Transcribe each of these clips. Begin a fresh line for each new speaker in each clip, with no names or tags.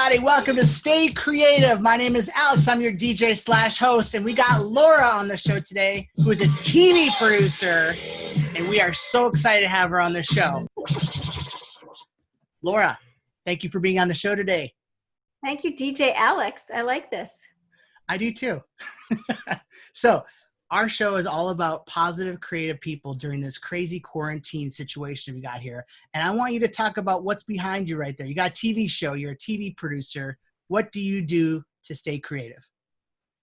everybody. Welcome to Stay Creative. My name is Alex. I'm your DJ / host, and we got Laura on the show today, who is a TV producer, and we are so excited to have her on the show. Laura, thank you for being on the show today.
Thank you, DJ Alex. I like this.
I do too. So, our show is all about positive, creative people during this crazy quarantine situation we got here. And I want you to talk about what's behind you right there. You got a TV show. You're a TV producer. What do you do to stay creative?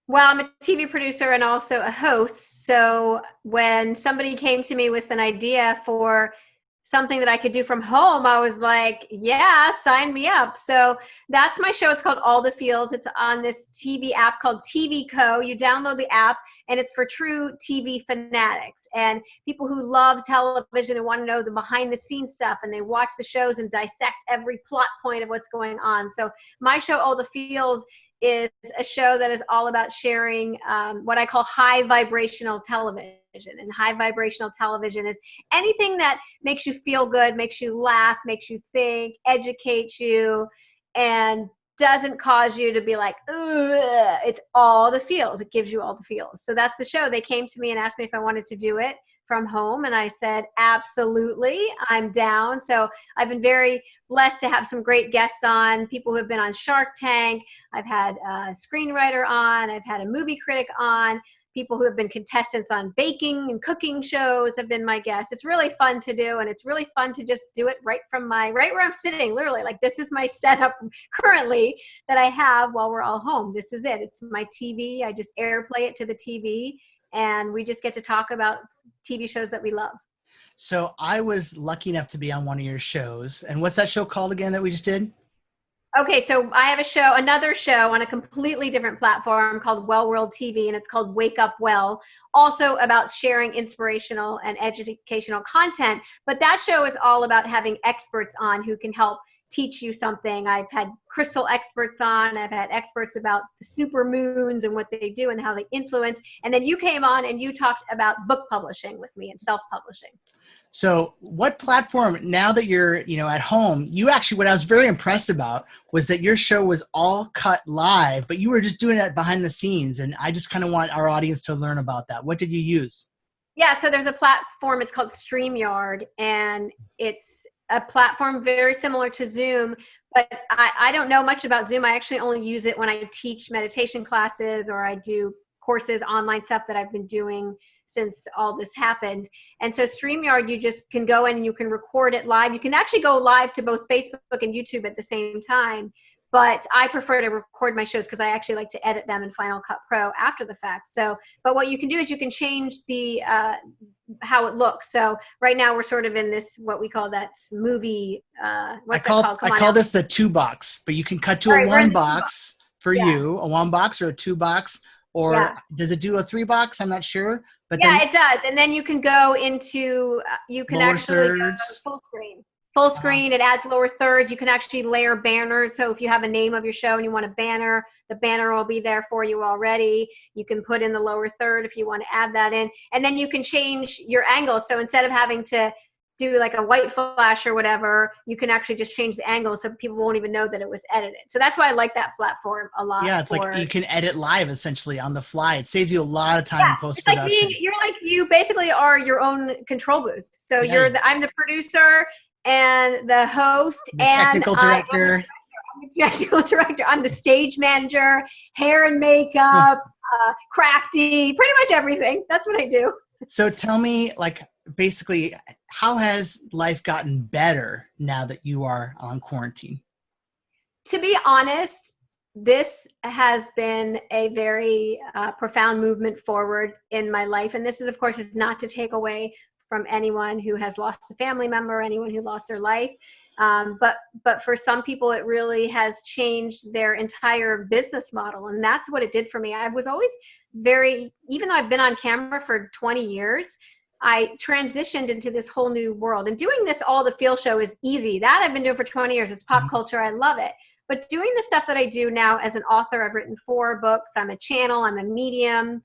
Well, I'm a TV producer and also a host. So when somebody came to me with an idea for something that I could do from home, I was like, yeah, sign me up. So that's my show. It's called All the Feels. It's on this TV app called TV Co. You download the app, and it's for true TV fanatics and people who love television and want to know the behind the scenes stuff, and they watch the shows and dissect every plot point of what's going on. So my show, All the Feels, is a show that is all about sharing what I call high vibrational television. And high vibrational television is anything that makes you feel good, makes you laugh, makes you think, educates you, and doesn't cause you to be like, ugh. It's all the feels. It gives you all the feels. So that's the show. They came to me and asked me if I wanted to do it from home, and I said, absolutely, I'm down. So I've been very blessed to have some great guests on, people who have been on Shark Tank. I've had a screenwriter on. I've had a movie critic on. People who have been contestants on baking and cooking shows have been my guests. It's really fun to do, and it's really fun to just do it right where I'm sitting, literally. Like, this is my setup currently that I have while we're all home. This is it. It's my TV. I just airplay it to the TV, and we just get to talk about TV shows that we love.
So I was lucky enough to be on one of your shows. And what's that show called again that we just did?
Okay, so I have another show on a completely different platform called Well World TV, and it's called Wake Up Well, also about sharing inspirational and educational content. But that show is all about having experts on who can help teach you something. I've had crystal experts on. I've had experts about the super moons and what they do and how they influence. And then you came on and you talked about book publishing with me and self-publishing.
So what platform, now that you're, at home, you actually, what I was very impressed about was that your show was all cut live, but you were just doing that behind the scenes. And I just kind of want our audience to learn about that. What did you use? Yeah,
so there's a platform, it's called StreamYard, and it's a platform very similar to Zoom, but I don't know much about Zoom. I actually only use it when I teach meditation classes or I do courses, online stuff that I've been doing since all this happened. And so StreamYard, you just can go in and you can record it live. You can actually go live to both Facebook and YouTube at the same time. But I prefer to record my shows because I actually like to edit them in Final Cut Pro after the fact. So, but what you can do is you can change the how it looks. So right now we're sort of in this, what we call that movie. What's that called?
I call this the 2 box, but you can cut to a 1 box for you, a 1 box or a 2 box. Or does it do a 3 box? I'm not sure. But
yeah, it does. And then you can go into, you can actually go full screen. Full screen, it adds lower thirds. You can actually layer banners. So if you have a name of your show and you want a banner, the banner will be there for you already. You can put in the lower third if you want to add that in. And then you can change your angle. So instead of having to do like a white flash or whatever, you can actually just change the angle so people won't even know that it was edited. So that's why I like that platform a lot.
Yeah, it's like you can edit live essentially on the fly. It saves you a lot of time in post-production.
Like you basically are your own control booth. So I'm the producer and the host
the technical director.
I'm the technical director. I'm the stage manager, hair and makeup, crafty, pretty much everything. That's what I do.
So tell me, basically, how has life gotten better now that you are on quarantine?
To be honest, this has been a very profound movement forward in my life. And this is, of course, is not to take away from anyone who has lost a family member, anyone who lost their life. But for some people, it really has changed their entire business model. And that's what it did for me. I was always even though I've been on camera for 20 years, I transitioned into this whole new world. And doing this All the Feel show is easy. That I've been doing for 20 years. It's pop culture. I love it. But doing the stuff that I do now as an author, I've written 4 books. I'm a channel. I'm a medium.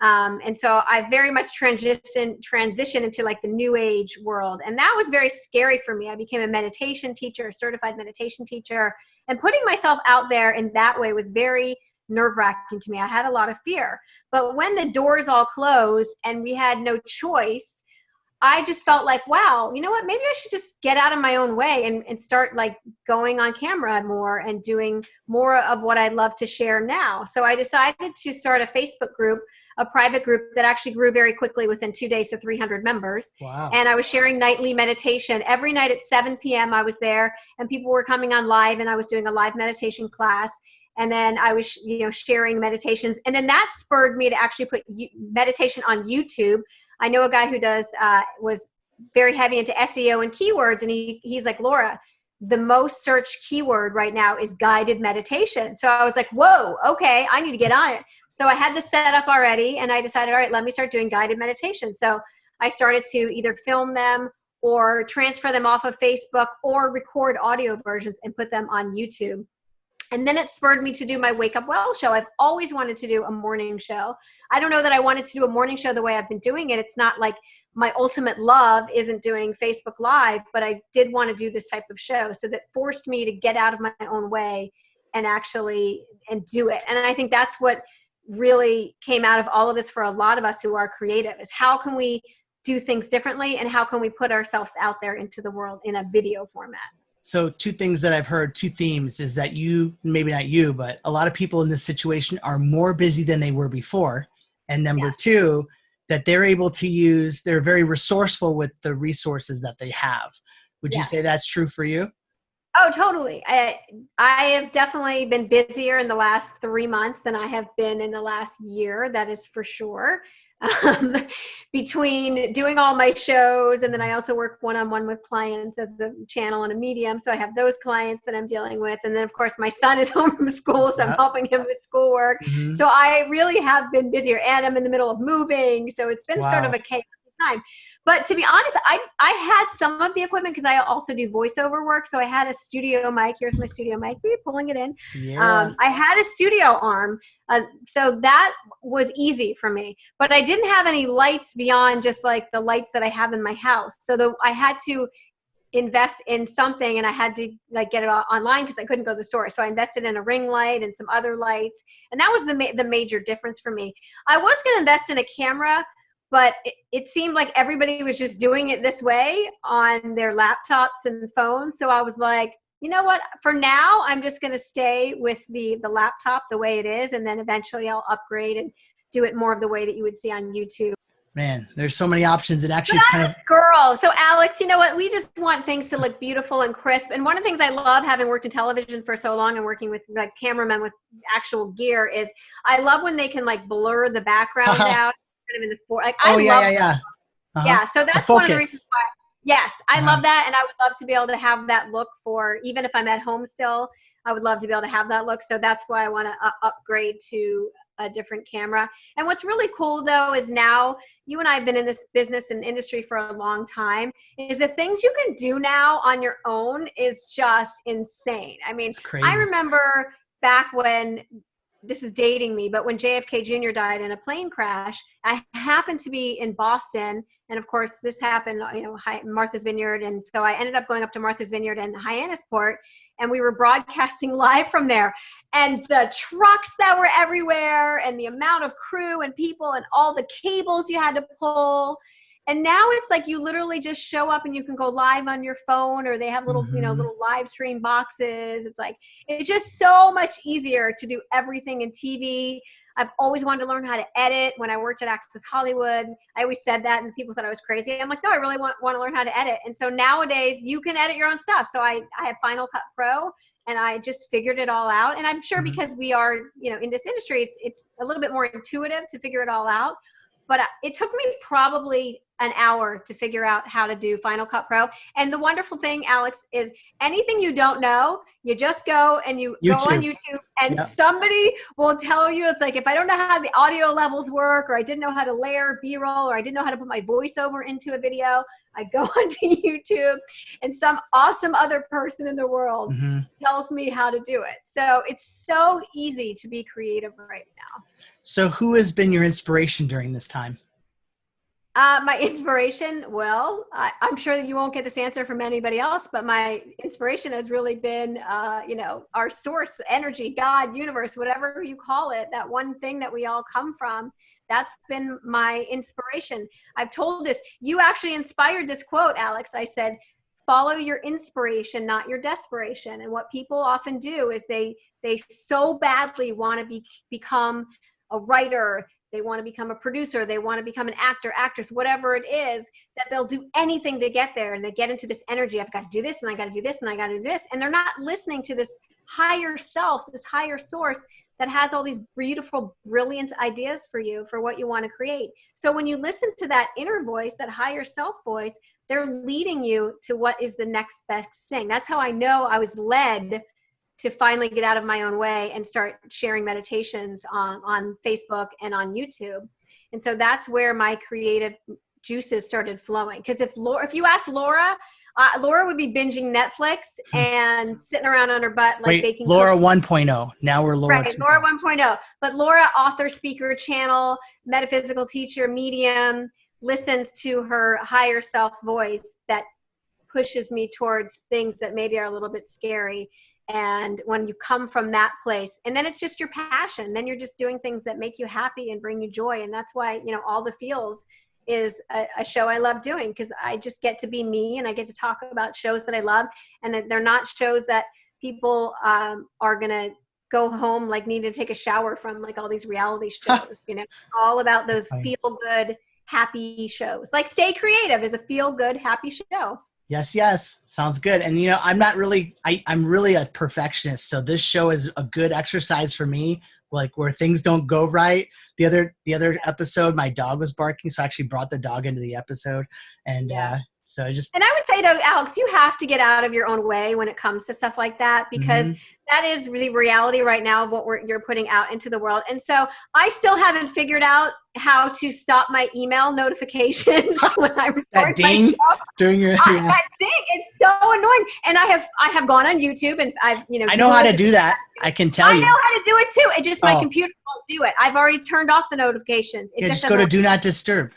And so I very much transitioned into like the new age world. And that was very scary for me. I became a meditation teacher, a certified meditation teacher. And putting myself out there in that way was very nerve-wracking to me. I had a lot of fear. But when the doors all closed and we had no choice, I just felt like, wow, you know what? Maybe I should just get out of my own way and start like going on camera more and doing more of what I love to share now. So I decided to start a Facebook group, a private group that actually grew very quickly within 2 days to 300 members.
Wow.
And I was sharing nightly meditation. Every night at 7 p.m. I was there and people were coming on live and I was doing a live meditation class. And then I was, sharing meditations. And then that spurred me to actually put meditation on YouTube. I know a guy who was very heavy into SEO and keywords. And he's like, Laura, the most searched keyword right now is guided meditation. So I was like, whoa, okay, I need to get on it. So I had this set up already and I decided, all right, let me start doing guided meditation. So I started to either film them or transfer them off of Facebook or record audio versions and put them on YouTube. And then it spurred me to do my Wake Up Well show. I've always wanted to do a morning show. I don't know that I wanted to do a morning show the way I've been doing it. It's not like my ultimate love isn't doing Facebook Live, but I did want to do this type of show. So that forced me to get out of my own way and do it. And I think that's what really came out of all of this for a lot of us who are creative is how can we do things differently and how can we put ourselves out there into the world in a video format.
So two things that I've heard, two themes, is that maybe not you, but a lot of people in this situation are more busy than they were before. And number two, that they're able to they're very resourceful with the resources that they have. Would you say that's true for you?
Oh, totally. I have definitely been busier in the last 3 months than I have been in the last year. That is for sure. Between doing all my shows, and then I also work one-on-one with clients as a channel and a medium. So I have those clients that I'm dealing with. And then of course my son is home from school, so I'm helping him with schoolwork. Mm-hmm. So I really have been busier and I'm in the middle of moving. So it's been sort of a chaotic time. But to be honest, I had some of the equipment because I also do voiceover work. So I had a studio mic. Here's my studio mic. Are you pulling it in?
Yeah.
I had a studio arm. So that was easy for me. But I didn't have any lights beyond just like the lights that I have in my house. So I had to invest in something and I had to like get it online because I couldn't go to the store. So I invested in a ring light and some other lights. And that was the major difference for me. I was going to invest in a camera, but it seemed like everybody was just doing it this way on their laptops and phones. So I was like, you know what? For now, I'm just going to stay with the laptop the way it is. And then eventually I'll upgrade and do it more of the way that you would see on YouTube.
Man, there's so many options. And actually,
it's kind of girl. So Alex, you know what? We just want things to look beautiful and crisp. And one of the things I love, having worked in television for so long and working with like cameramen with actual gear, is I love when they can like blur the background out. Kind of in the like, I love
yeah.
Yeah, so that's one of the reasons why. Yes, I love that, and I would love to be able to have that look for, even if I'm at home still, I would love to be able to have that look. So that's why I want to upgrade to a different camera. And what's really cool though is now you and I have been in this business and industry for a long time, is the things you can do now on your own is just insane. I mean, I remember back when, this is dating me, but when JFK Jr. died in a plane crash, I happened to be in Boston. And of course this happened, Martha's Vineyard. And so I ended up going up to Martha's Vineyard and Hyannisport, and we were broadcasting live from there. And the trucks that were everywhere and the amount of crew and people and all the cables you had to pull. And now it's like you literally just show up and you can go live on your phone, or they have little, little live stream boxes. It's like, it's just so much easier to do everything in TV. I've always wanted to learn how to edit. When I worked at Access Hollywood, I always said that and people thought I was crazy. I'm like, no, I really want to learn how to edit. And so nowadays you can edit your own stuff. So I have Final Cut Pro, and I just figured it all out. And I'm sure because we are, in this industry, it's a little bit more intuitive to figure it all out. But it took me probably an hour to figure out how to do Final Cut Pro. And the wonderful thing, Alex, is anything you don't know, you just go and you go on YouTube and somebody will tell you. It's like, if I don't know how the audio levels work, or I didn't know how to layer B-roll, or I didn't know how to put my voiceover into a video, I go onto YouTube and some awesome other person in the world tells me how to do it. So it's so easy to be creative right now.
So who has been your inspiration during this time?
My inspiration, well, I'm sure that you won't get this answer from anybody else, but my inspiration has really been, our source, energy, God, universe, whatever you call it, that one thing that we all come from. That's been my inspiration. I've told this. You actually inspired this quote, Alex. I said, follow your inspiration, not your desperation. And what people often do is they so badly want to become a writer. They want to become a producer. They want to become an actor, actress, whatever it is, that they'll do anything to get there. And they get into this energy. I've got to do this and I got to do this and I got to do this. And they're not listening to this higher self, this higher source that has all these beautiful, brilliant ideas for you, for what you want to create. So when you listen to that inner voice, that higher self voice, they're leading you to what is the next best thing. That's how I know I was led to finally get out of my own way and start sharing meditations on Facebook and on YouTube. And so that's where my creative juices started flowing. Because if you ask Laura, Laura would be binging Netflix and sitting around on her butt baking
Laura
cookies.
1.0. Now we're Laura 2.0.
Right, Laura 1.0. But Laura, author, speaker, channel, metaphysical teacher, medium, listens to her higher self voice that pushes me towards things that maybe are a little bit scary. And when you come from that place, and then it's just your passion, then you're just doing things that make you happy and bring you joy. And that's why, All the Feels is a show I love doing, because I just get to be me and I get to talk about shows that I love. And that they're not shows that people are going to go home needing to take a shower from, all these reality shows. It's all about those feel good, happy shows. Stay Creative is a feel good, happy show.
Yes. Sounds good. And, I'm not really, I'm really a perfectionist. So this show is a good exercise for me, where things don't go right. The other episode, my dog was barking. So I actually brought the dog into the episode. And so I
would say though, Alex, you have to get out of your own way when it comes to stuff like that, because that is the reality right now of what you're putting out into the world. And so I still haven't figured out how to stop my email notifications when I record
that ding during your
that ding. It's so annoying. And I have gone on YouTube and I've
I know how to do that. I can tell you.
I know how to do it too. It just my computer won't do it. I've already turned off the notifications.
Just go to Do Not Disturb.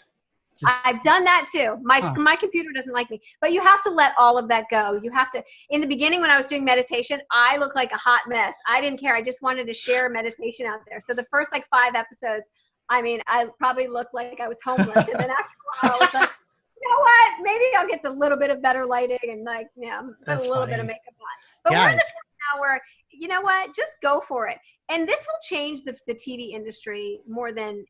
I've done that too. My computer doesn't like me, but you have to let all of that go. You have to, in the beginning when I was doing meditation, I looked like a hot mess. I didn't care. I just wanted to share meditation out there. So the first 5 episodes, I probably looked like I was homeless. And then after a while, I was like, you know what? Maybe I'll get a little bit of better lighting and put a little bit of makeup on. But we're in the time now where, you know what? Just go for it. And this will change the TV industry more than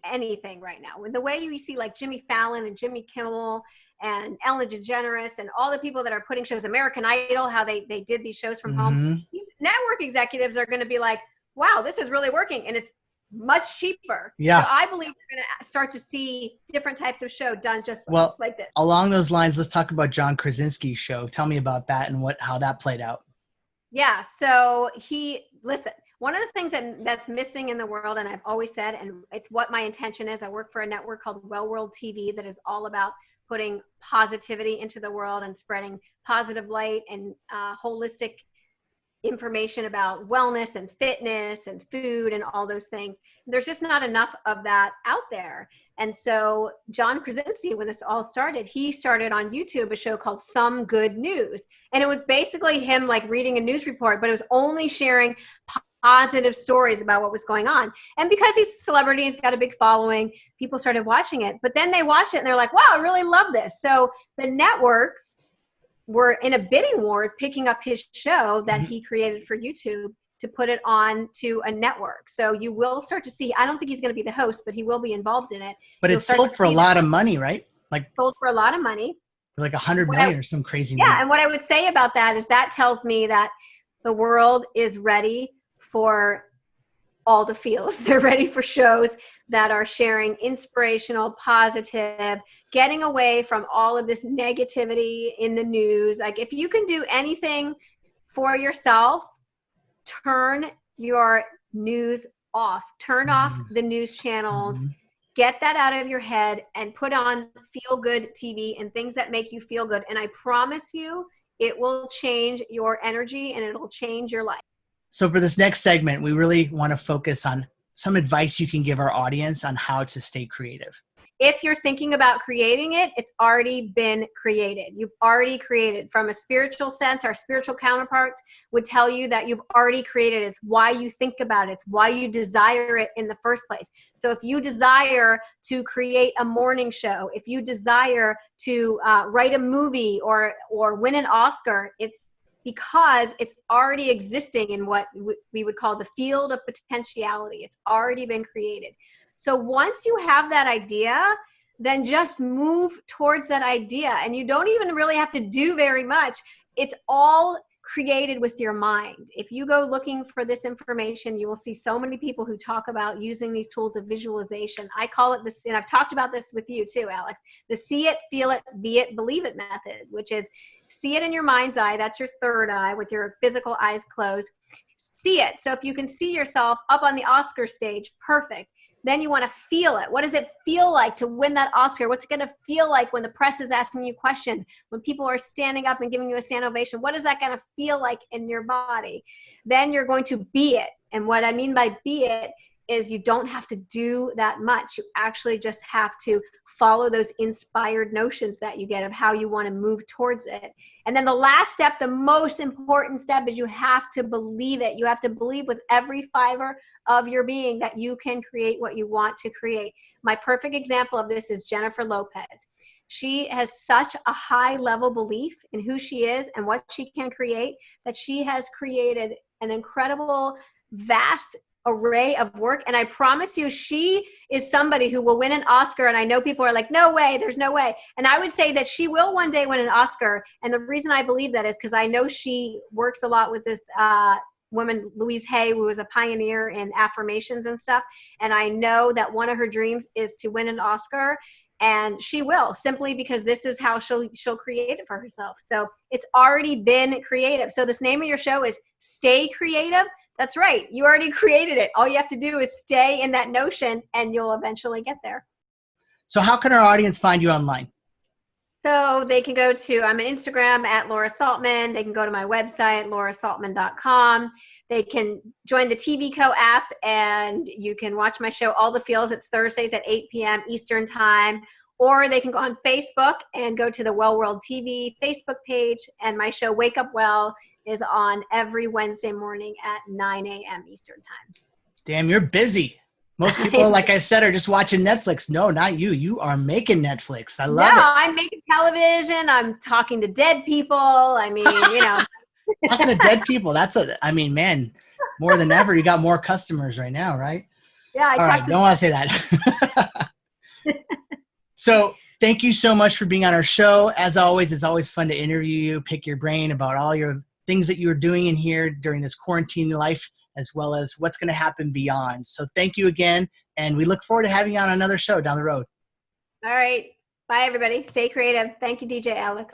anything right now. With the way you see Jimmy Fallon and Jimmy Kimmel and Ellen DeGeneres and all the people that are putting shows, American Idol, how they did these shows from home. These network executives are going to be like, wow, this is really working. And it's much cheaper.
Yeah.
So I believe we're going to start to see different types of show done just like this.
Along those lines, let's talk about John Krasinski's show. Tell me about that and how that played out.
Yeah. So one of the things that's missing in the world, and I've always said, and it's what my intention is, I work for a network called Well World TV that is all about putting positivity into the world and spreading positive light and holistic information about wellness and fitness and food and all those things. There's just not enough of that out there. And so John Krasinski, when this all started, he started on YouTube a show called Some Good News. And it was basically him reading a news report, but it was only sharing positive stories about what was going on. And because he's a celebrity, he's got a big following, people started watching it. But then they watched it and they're like, wow, I really love this. So the networks were in a bidding war picking up his show that he created for YouTube to put it on to a network. So you will start to see, I don't think he's going to be the host, but he will be involved in it.
But it's sold for a lot of money, right?
Sold for a lot of money.
Like 100 million or some crazy
number.
Yeah,
and what I would say about that is that tells me that the world is ready for all the feels. They're ready for shows that are sharing inspirational, positive, getting away from all of this negativity in the news. If you can do anything for yourself, turn your news off. Turn off the news channels. Get that out of your head and put on feel-good TV and things that make you feel good. And I promise you, it will change your energy and it'll change your life.
So for this next segment, we really want to focus on some advice you can give our audience on how to stay creative.
if you're thinking about creating it, it's already been created. You've already created. From a spiritual sense, our spiritual counterparts would tell you that you've already created. It's why you think about it. It's why you desire it in the first place. So if you desire to create a morning show, if you desire to write a movie or win an Oscar, it's because it's already existing in what we would call the field of potentiality. It's already been created. So once you have that idea, then just move towards that idea. And you don't even really have to do very much. It's all created with your mind. If you go looking for this information, you will see so many people who talk about using these tools of visualization. I call it this, and I've talked about this with you too, Alex, the see it, feel it, be it, believe it method, which is see it in your mind's eye. That's your third eye with your physical eyes closed. See it. So if you can see yourself up on the Oscar stage, perfect. Then you want to feel it. What does it feel like to win that Oscar? What's it going to feel like when the press is asking you questions? When people are standing up and giving you a standing ovation? What is that going to feel like in your body? Then you're going to be it. And what I mean by be it is you don't have to do that much. You actually just have to follow those inspired notions that you get of how you want to move towards it. And then the last step, the most important step, is you have to believe it. You have to believe with every fiber of your being that you can create what you want to create. My perfect example of this is Jennifer Lopez. She has such a high level belief in who she is and what she can create that she has created an incredible, vast array of work. And I promise you, she is somebody who will win an Oscar. And I know people are like, no way, there's no way. And I would say that she will one day win an Oscar. And the reason I believe that is because I know she works a lot with this woman, Louise Hay, who was a pioneer in affirmations and stuff. And I know that one of her dreams is to win an Oscar. And she will, simply because this is how she'll create it for herself. So it's already been creative. So this name of your show is Stay Creative. That's right. You already created it. All you have to do is stay in that notion and you'll eventually get there.
So how can our audience find you online?
So they can go to, I'm on Instagram at Laura Saltman. They can go to my website, laurasaltman.com. They can join the TV Co app and you can watch my show, All the Feels. It's Thursdays at 8 p.m. Eastern time. Or they can go on Facebook and go to the Well World TV Facebook page. And my show, Wake Up Well, is on every Wednesday morning at 9 a.m. Eastern time.
Damn, you're busy. Most people, like I said, are just watching Netflix. No, not you. You are making Netflix. I love it.
No, I'm making television. I'm talking to dead people. I mean, you know.
Talking to dead people. I mean, man, more than ever, you got more customers right now, right?
Yeah,
don't want to say that. So thank you so much for being on our show. As always, it's always fun to interview you, pick your brain about all your things that you are doing in here during this quarantine life, as well as what's going to happen beyond. So thank you again, and we look forward to having you on another show down the road.
All right. Bye, everybody. Stay creative. Thank you, DJ Alex.